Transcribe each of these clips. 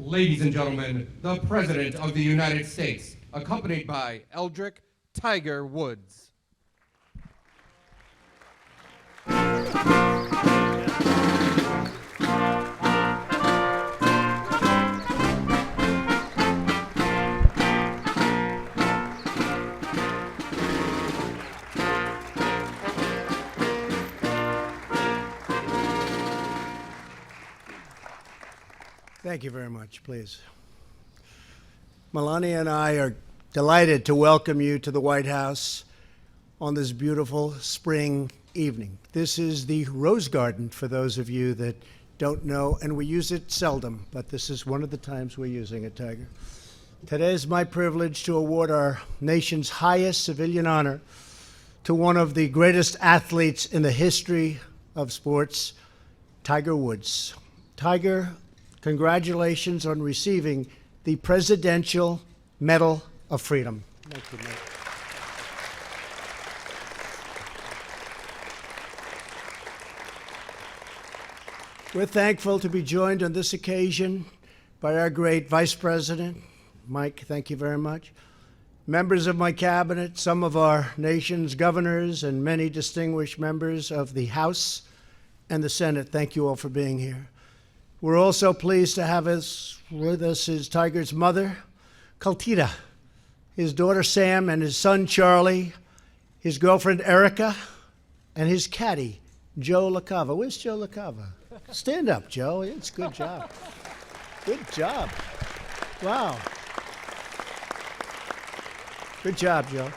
Ladies and gentlemen, the President of the United States, accompanied by Eldrick Tiger Woods. Thank you very much, please. Melania and I are delighted to welcome you to the White House on this beautiful spring evening. This is the Rose Garden, for those of you that don't know, and we use it seldom, but this is one of the times we're using it, Tiger. Today is my privilege to award our nation's highest civilian honor to one of the greatest athletes in the history of sports, Tiger Woods. Tiger, congratulations on receiving the Presidential Medal of Freedom. Thank you, Mike. We're thankful to be joined on this occasion by our great Vice President. Mike, thank you very much. Members of my cabinet, some of our nation's governors, and many distinguished members of the House and the Senate, thank you all for being here. We're also pleased to have with us is Tiger's mother, Kaltita, his daughter Sam, and his son Charlie, his girlfriend Erica, and his caddy, Joe LaCava. Where's Joe LaCava? Stand up, Joe. It's a good job. Good job. Wow. Good job, Joe.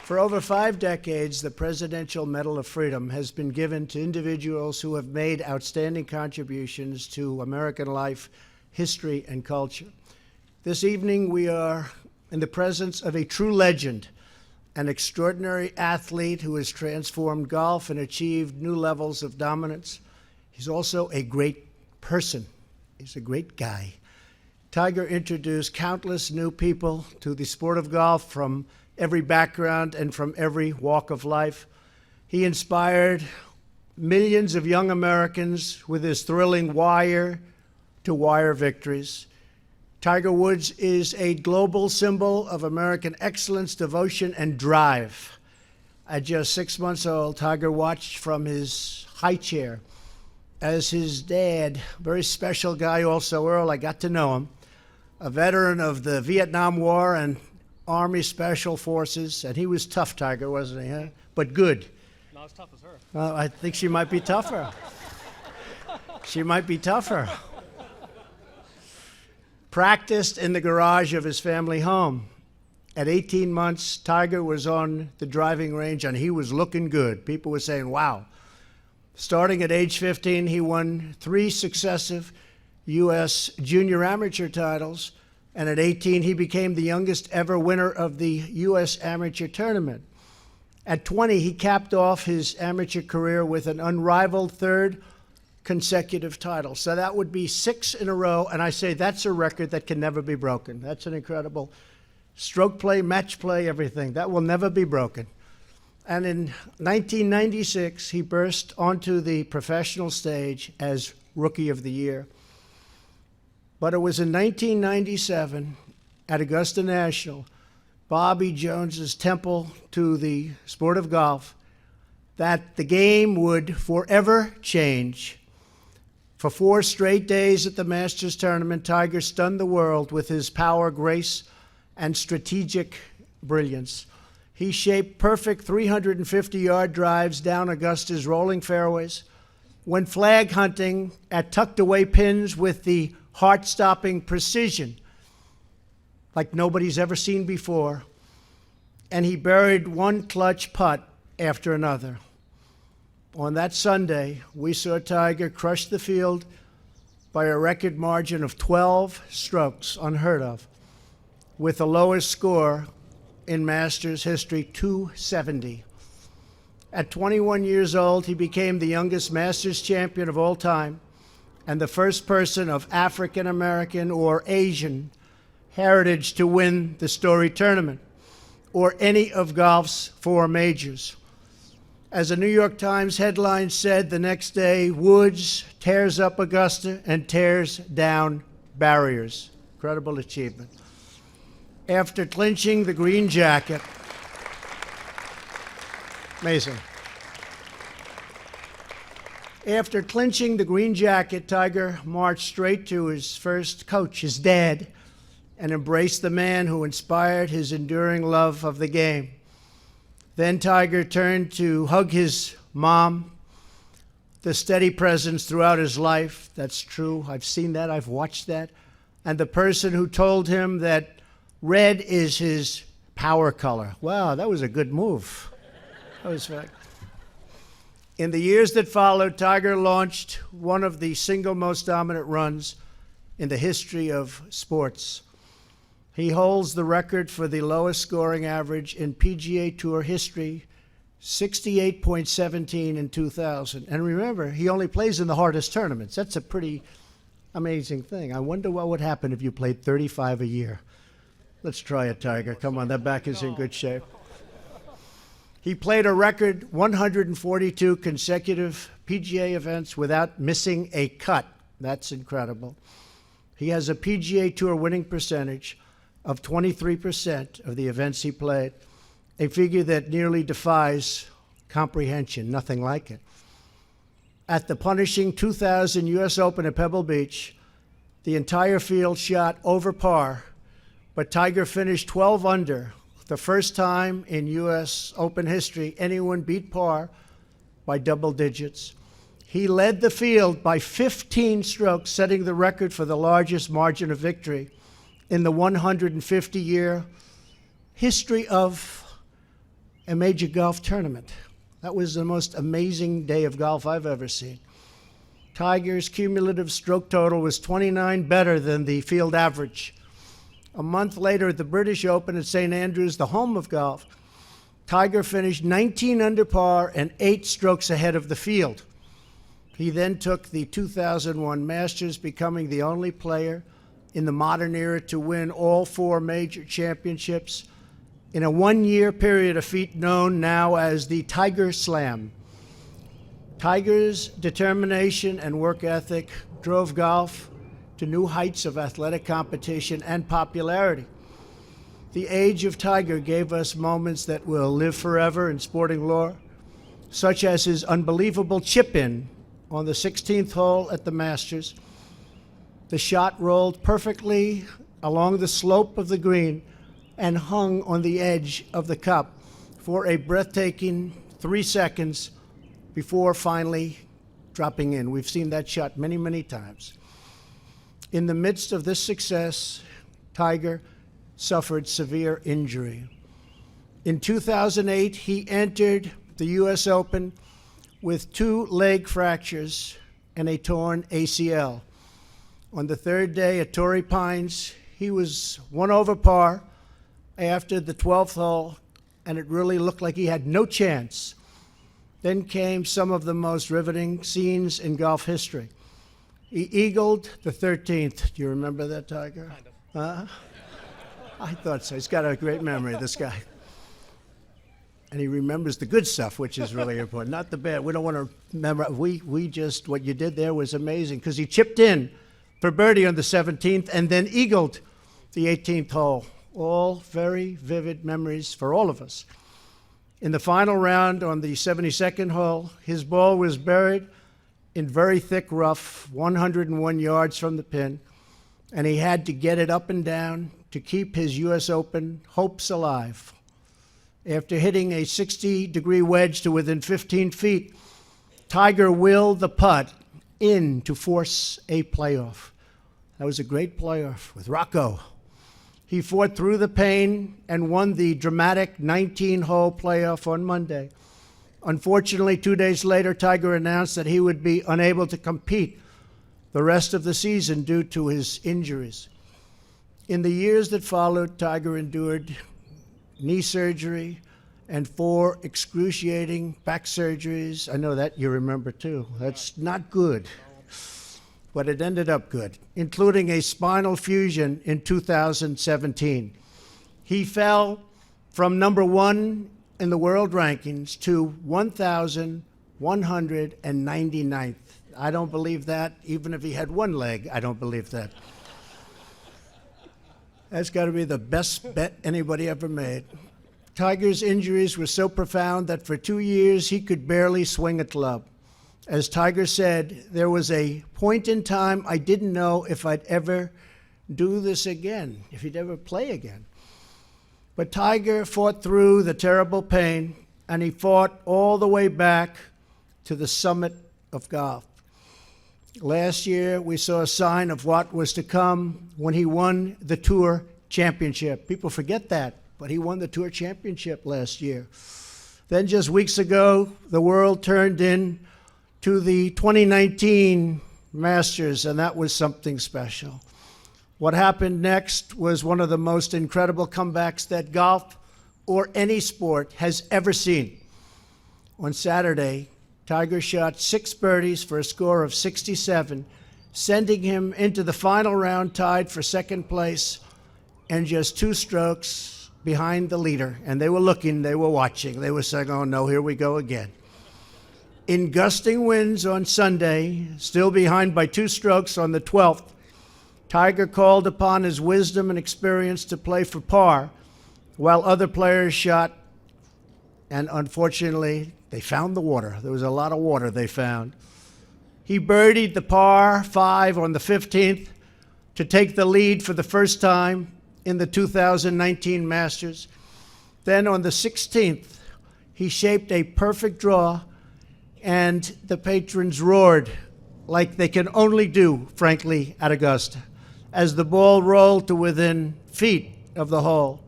For over 5 decades, the Presidential Medal of Freedom has been given to individuals who have made outstanding contributions to American life, history, and culture. This evening, we are in the presence of a true legend, an extraordinary athlete who has transformed golf and achieved new levels of dominance. He's also a great person. He's a great guy. Tiger introduced countless new people to the sport of golf from every background and from every walk of life. He inspired millions of young Americans with his thrilling wire-to-wire victories. Tiger Woods is a global symbol of American excellence, devotion, and drive. At just 6 months old, Tiger watched from his high chair as his dad, very special guy also, Earl, I got to know him, a veteran of the Vietnam War and Army Special Forces, and he was tough, Tiger, wasn't he? Huh? But good. Not as tough as her. I think she might be tougher. She might be tougher. Practiced in the garage of his family home. At 18 months, Tiger was on the driving range, and he was looking good. People were saying, wow. Starting at age 15, he won 3 successive U.S. junior amateur titles. And at 18, he became the youngest ever winner of the U.S. Amateur Tournament. At 20, he capped off his amateur career with an unrivaled 3rd consecutive title. So that would be 6 in a row, and I say that's a record that can never be broken. That's an incredible stroke play, match play, everything. That will never be broken. And in 1996, he burst onto the professional stage as Rookie of the Year. But it was in 1997 at Augusta National, Bobby Jones's temple to the sport of golf, that the game would forever change. For 4 straight days at the Masters tournament, Tiger stunned the world with his power, grace, and strategic brilliance. He shaped perfect 350-yard drives down Augusta's rolling fairways, went flag hunting at tucked-away pins with the heart-stopping precision like nobody's ever seen before, and he buried one clutch putt after another. On that Sunday, we saw Tiger crush the field by a record margin of 12 strokes, unheard of, with the lowest score in Masters history, 270. At 21 years old, he became the youngest Masters champion of all time and the first person of African American or Asian heritage to win the Story Tournament or any of golf's 4 majors. As a New York Times headline said the next day, Woods tears up Augusta and tears down barriers. Incredible achievement. After clinching the green jacket, amazing. After clinching the green jacket, Tiger marched straight to his first coach, his dad, and embraced the man who inspired his enduring love of the game. Then Tiger turned to hug his mom, the steady presence throughout his life. That's true. I've seen that. I've watched that. And the person who told him that red is his power color. Wow, that was a good move. That was fact. In the years that followed, Tiger launched one of the single most dominant runs in the history of sports. He holds the record for the lowest scoring average in PGA Tour history, 68.17 in 2000. And remember, he only plays in the hardest tournaments. That's a pretty amazing thing. I wonder what would happen if you played 35 a year. Let's try it, Tiger. Come on, that back is in good shape. He played a record 142 consecutive PGA events without missing a cut. That's incredible. He has a PGA Tour winning percentage of 23% of the events he played, a figure that nearly defies comprehension, nothing like it. At the punishing 2000 U.S. Open at Pebble Beach, the entire field shot over par, but Tiger finished 12 under, the first time in U.S. Open history anyone beat par by double digits. He led the field by 15 strokes, setting the record for the largest margin of victory in the 150-year history of a major golf tournament. That was the most amazing day of golf I've ever seen. Tiger's cumulative stroke total was 29 better than the field average. A month later at the British Open at St. Andrews, the home of golf, Tiger finished 19 under par and 8 strokes ahead of the field. He then took the 2001 Masters, becoming the only player in the modern era to win all 4 major championships in a one-year period, a feat known now as the Tiger Slam. Tiger's determination and work ethic drove golf to new heights of athletic competition and popularity. The age of Tiger gave us moments that will live forever in sporting lore, such as his unbelievable chip-in on the 16th hole at the Masters. The shot rolled perfectly along the slope of the green and hung on the edge of the cup for a breathtaking 3 seconds before finally dropping in. We've seen that shot many, many times. In the midst of this success, Tiger suffered severe injury. In 2008, he entered the U.S. Open with 2 leg fractures and a torn ACL. On the 3rd day at Torrey Pines, he was 1 over par after the 12th hole, and it really looked like he had no chance. Then came some of the most riveting scenes in golf history. He eagled the 13th. Do you remember that, Tiger? Kind of. I thought so. He's got a great memory, this guy. And he remembers the good stuff, which is really important, not the bad. We don't want to remember. We just, what you did there was amazing, because he chipped in for birdie on the 17th and then eagled the 18th hole. All very vivid memories for all of us. In the final round on the 72nd hole, his ball was buried in very thick rough, 101 yards from the pin, and he had to get it up and down to keep his U.S. Open hopes alive. After hitting a 60-degree wedge to within 15 feet, Tiger willed the putt in to force a playoff. That was a great playoff with Rocco. He fought through the pain and won the dramatic 19-hole playoff on Monday. Unfortunately, 2 days later, Tiger announced that he would be unable to compete the rest of the season due to his injuries. In the years that followed, Tiger endured knee surgery and 4 excruciating back surgeries. I know that you remember too. That's not good, but it ended up good, including a spinal fusion in 2017. He fell from number 1 in the world rankings to 1,199th. I don't believe that. Even if he had 1 leg, I don't believe that. That's got to be the best bet anybody ever made. Tiger's injuries were so profound that for 2 years he could barely swing a club. As Tiger said, there was a point in time I didn't know if I'd ever do this again, if he'd ever play again. But Tiger fought through the terrible pain, and he fought all the way back to the summit of golf. Last year, we saw a sign of what was to come when he won the Tour Championship. People forget that, but he won the Tour Championship last year. Then just weeks ago, the world turned in to the 2019 Masters, and that was something special. What happened next was one of the most incredible comebacks that golf or any sport has ever seen. On Saturday, Tiger shot 6 birdies for a score of 67, sending him into the final round tied for second place and just 2 strokes behind the leader. And they were looking, they were watching, they were saying, oh no, here we go again. In gusting winds on Sunday, still behind by 2 strokes on the 12th, Tiger called upon his wisdom and experience to play for par, while other players shot, and unfortunately, they found the water. There was a lot of water they found. He birdied the par 5 on the 15th to take the lead for the first time in the 2019 Masters. Then on the 16th, he shaped a perfect draw, and the patrons roared like they can only do, frankly, at Augusta, as the ball rolled to within feet of the hole.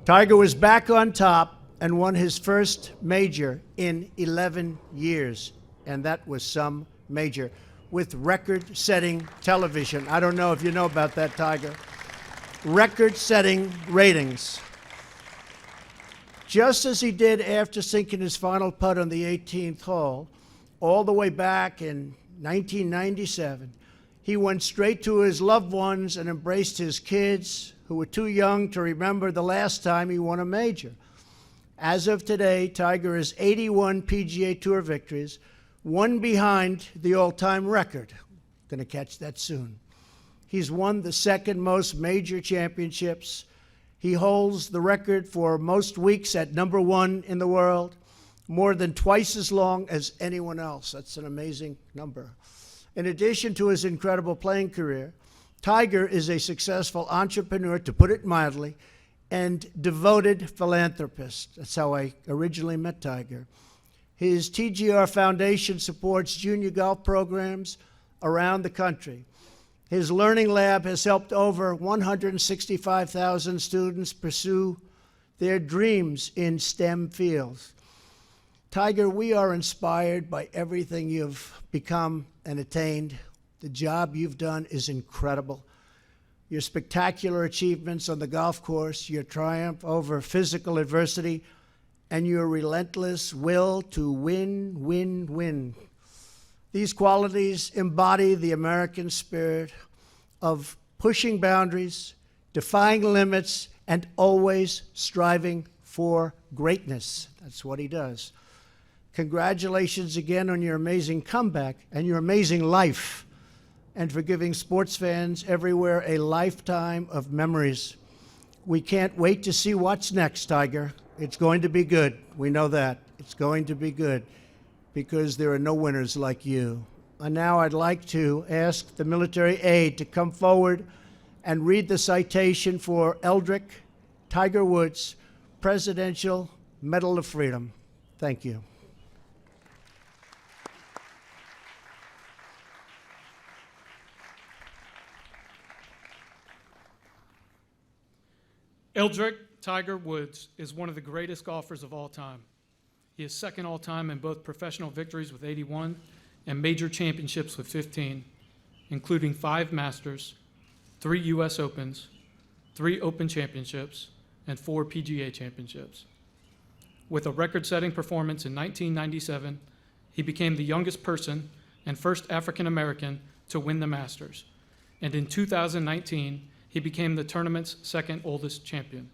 Tiger was back on top and won his first major in 11 years, and that was some major, with record-setting television. I don't know if you know about that, Tiger. Record-setting ratings. Just as he did after sinking his final putt on the 18th hole, all the way back in 1997, he went straight to his loved ones and embraced his kids, who were too young to remember the last time he won a major. As of today, Tiger has 81 PGA Tour victories, 1 behind the all-time record. Going to catch that soon. He's won the second most major championships. He holds the record for most weeks at #1 in the world, more than twice as long as anyone else. That's an amazing number. In addition to his incredible playing career, Tiger is a successful entrepreneur, to put it mildly, and devoted philanthropist. That's how I originally met Tiger. His TGR Foundation supports junior golf programs around the country. His learning lab has helped over 165,000 students pursue their dreams in STEM fields. Tiger, we are inspired by everything you've become and attained. The job you've done is incredible. Your spectacular achievements on the golf course, your triumph over physical adversity, and your relentless will to win, win, win. These qualities embody the American spirit of pushing boundaries, defying limits, and always striving for greatness. That's what he does. Congratulations again on your amazing comeback and your amazing life, and for giving sports fans everywhere a lifetime of memories. We can't wait to see what's next, Tiger. It's going to be good. We know that. It's going to be good, because there are no winners like you. And now I'd like to ask the military aide to come forward and read the citation for Eldrick Tiger Woods Presidential Medal of Freedom. Thank you. Eldrick Tiger Woods is one of the greatest golfers of all time. He is second all-time in both professional victories with 81 and major championships with 15, including 5 Masters, 3 U.S. Opens, 3 Open Championships, and 4 PGA Championships. With a record-setting performance in 1997, he became the youngest person and first African American to win the Masters. And in 2019, he became the tournament's second oldest champion.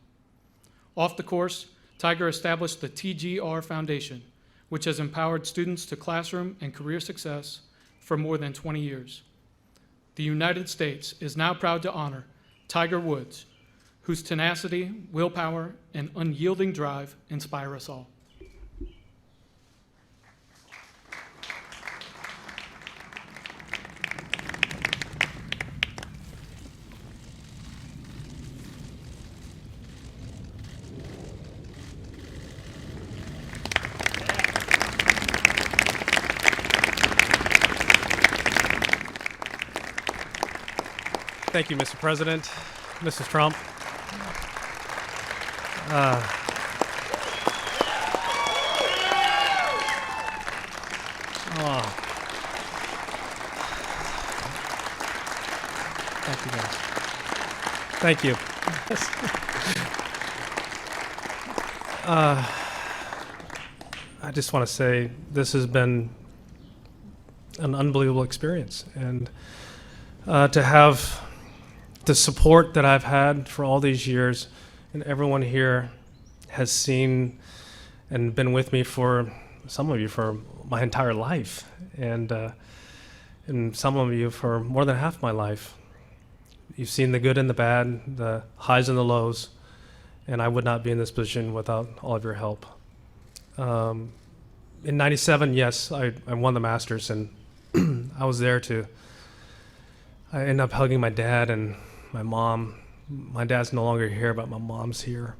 Off the course, Tiger established the TGR Foundation, which has empowered students to classroom and career success for more than 20 years. The United States is now proud to honor Tiger Woods, whose tenacity, willpower, and unyielding drive inspire us all. Thank you, Mr. President, Mrs. Trump. Thank you, guys. Thank you. I just want to say this has been an unbelievable experience, and to have the support that I've had for all these years, and everyone here has seen and been with me for, some of you for my entire life, and some of you for more than half my life. You've seen the good and the bad, the highs and the lows, and I would not be in this position without all of your help. In '97, yes, I won the Masters, and I was there I ended up hugging my dad and my mom. My dad's no longer here, but my mom's here.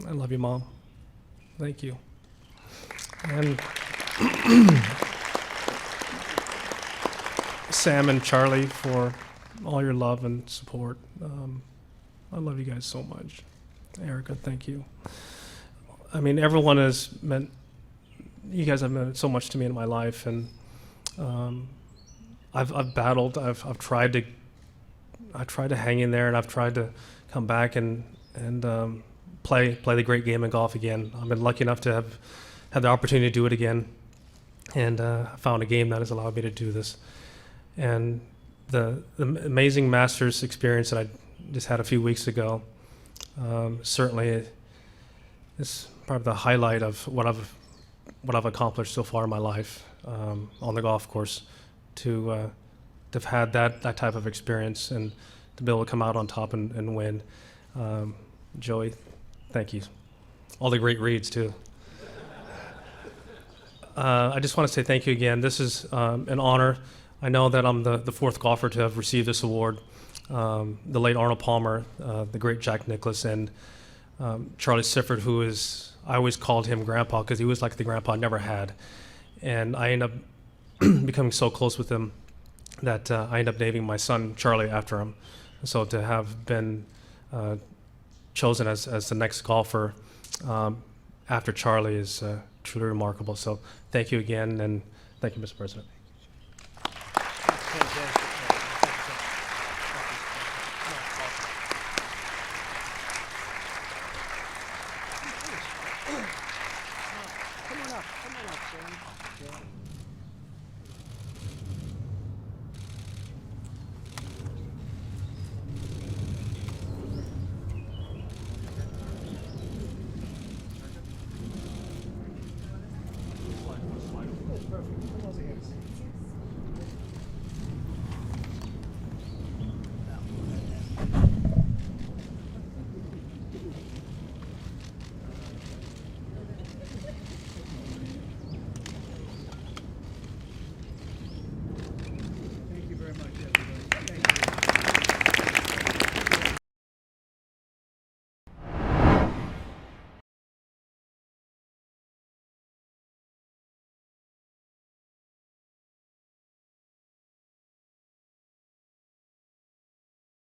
I love you, Mom. Thank you. And Sam and Charlie for all your love and support. I love you guys so much. Erica, thank you. I mean, everyone has meant, you guys have meant so much to me in my life, and I've battled. I've tried to hang in there, and I've tried to come back and play the great game of golf again. I've been lucky enough to have had the opportunity to do it again, and I found a game that has allowed me to do this. And the amazing Masters experience that I just had a few weeks ago certainly is probably the highlight of what I've accomplished so far in my life on the golf course. To have had that type of experience and to be able to come out on top and win. Joey, thank you. All the great reads, too. I just want to say thank you again. This is an honor. I know that I'm the fourth golfer to have received this award. The late Arnold Palmer, the great Jack Nicklaus, and Charlie Sifford, who is, I always called him Grandpa because he was like the grandpa I never had. And I ended up becoming so close with him that I ended up naming my son Charlie after him. So to have been chosen as the next golfer after Charlie is truly remarkable. So thank you again, and thank you, Mr. President.